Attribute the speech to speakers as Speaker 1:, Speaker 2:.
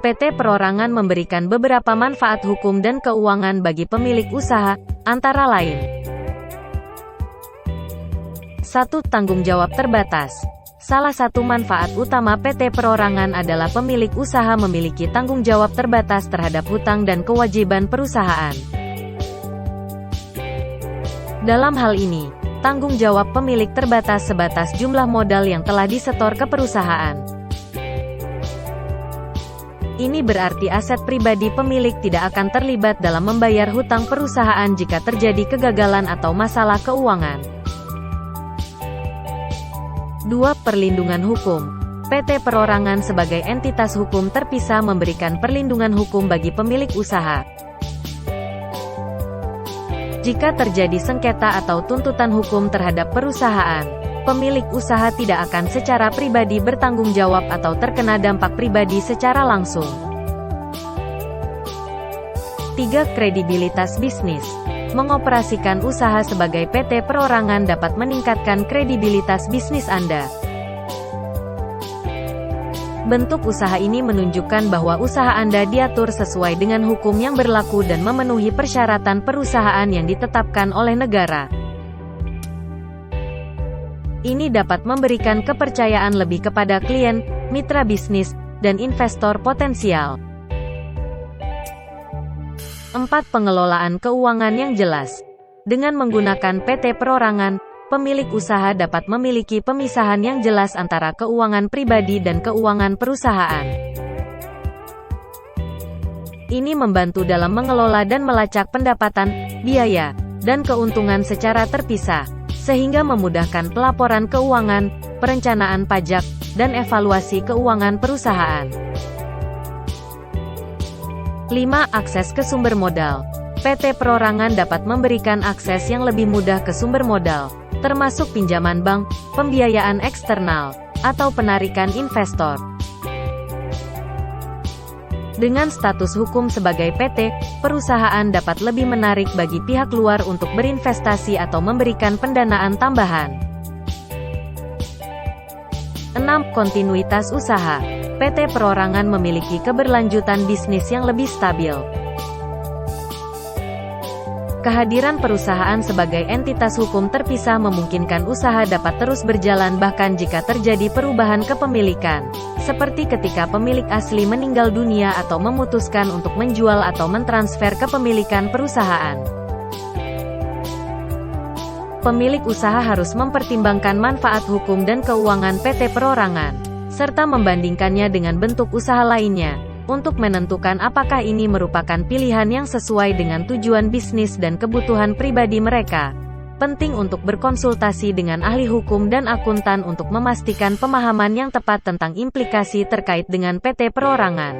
Speaker 1: PT Perorangan memberikan beberapa manfaat hukum dan keuangan bagi pemilik usaha, antara lain: 1. Tanggung jawab terbatas. Salah satu manfaat utama PT Perorangan adalah pemilik usaha memiliki tanggung jawab terbatas terhadap hutang dan kewajiban perusahaan. Dalam hal ini, tanggung jawab pemilik terbatas sebatas jumlah modal yang telah disetor ke perusahaan. Ini berarti aset pribadi pemilik tidak akan terlibat dalam membayar hutang perusahaan jika terjadi kegagalan atau masalah keuangan. 2. Perlindungan hukum. PT Perorangan sebagai entitas hukum terpisah memberikan perlindungan hukum bagi pemilik usaha. Jika terjadi sengketa atau tuntutan hukum terhadap perusahaan, pemilik usaha tidak akan secara pribadi bertanggung jawab atau terkena dampak pribadi secara langsung. 3. Kredibilitas bisnis. Mengoperasikan usaha sebagai PT Perorangan dapat meningkatkan kredibilitas bisnis Anda. Bentuk usaha ini menunjukkan bahwa usaha Anda diatur sesuai dengan hukum yang berlaku dan memenuhi persyaratan perusahaan yang ditetapkan oleh negara. Ini dapat memberikan kepercayaan lebih kepada klien, mitra bisnis, dan investor potensial. 4. Pengelolaan keuangan yang jelas. Dengan menggunakan PT Perorangan, pemilik usaha dapat memiliki pemisahan yang jelas antara keuangan pribadi dan keuangan perusahaan. Ini membantu dalam mengelola dan melacak pendapatan, biaya, dan keuntungan secara terpisah, sehingga memudahkan pelaporan keuangan, perencanaan pajak, dan evaluasi keuangan perusahaan. 5. Akses ke sumber modal. PT Perorangan dapat memberikan akses yang lebih mudah ke sumber modal, termasuk pinjaman bank, pembiayaan eksternal, atau penarikan investor. Dengan status hukum sebagai PT, perusahaan dapat lebih menarik bagi pihak luar untuk berinvestasi atau memberikan pendanaan tambahan. 6. Kontinuitas usaha. PT Perorangan memiliki keberlanjutan bisnis yang lebih stabil. Kehadiran perusahaan sebagai entitas hukum terpisah memungkinkan usaha dapat terus berjalan bahkan jika terjadi perubahan kepemilikan, seperti ketika pemilik asli meninggal dunia atau memutuskan untuk menjual atau mentransfer kepemilikan perusahaan. Pemilik usaha harus mempertimbangkan manfaat hukum dan keuangan PT Perorangan, serta membandingkannya dengan bentuk usaha lainnya, untuk menentukan apakah ini merupakan pilihan yang sesuai dengan tujuan bisnis dan kebutuhan pribadi mereka. Penting untuk berkonsultasi dengan ahli hukum dan akuntan untuk memastikan pemahaman yang tepat tentang implikasi terkait dengan PT Perorangan.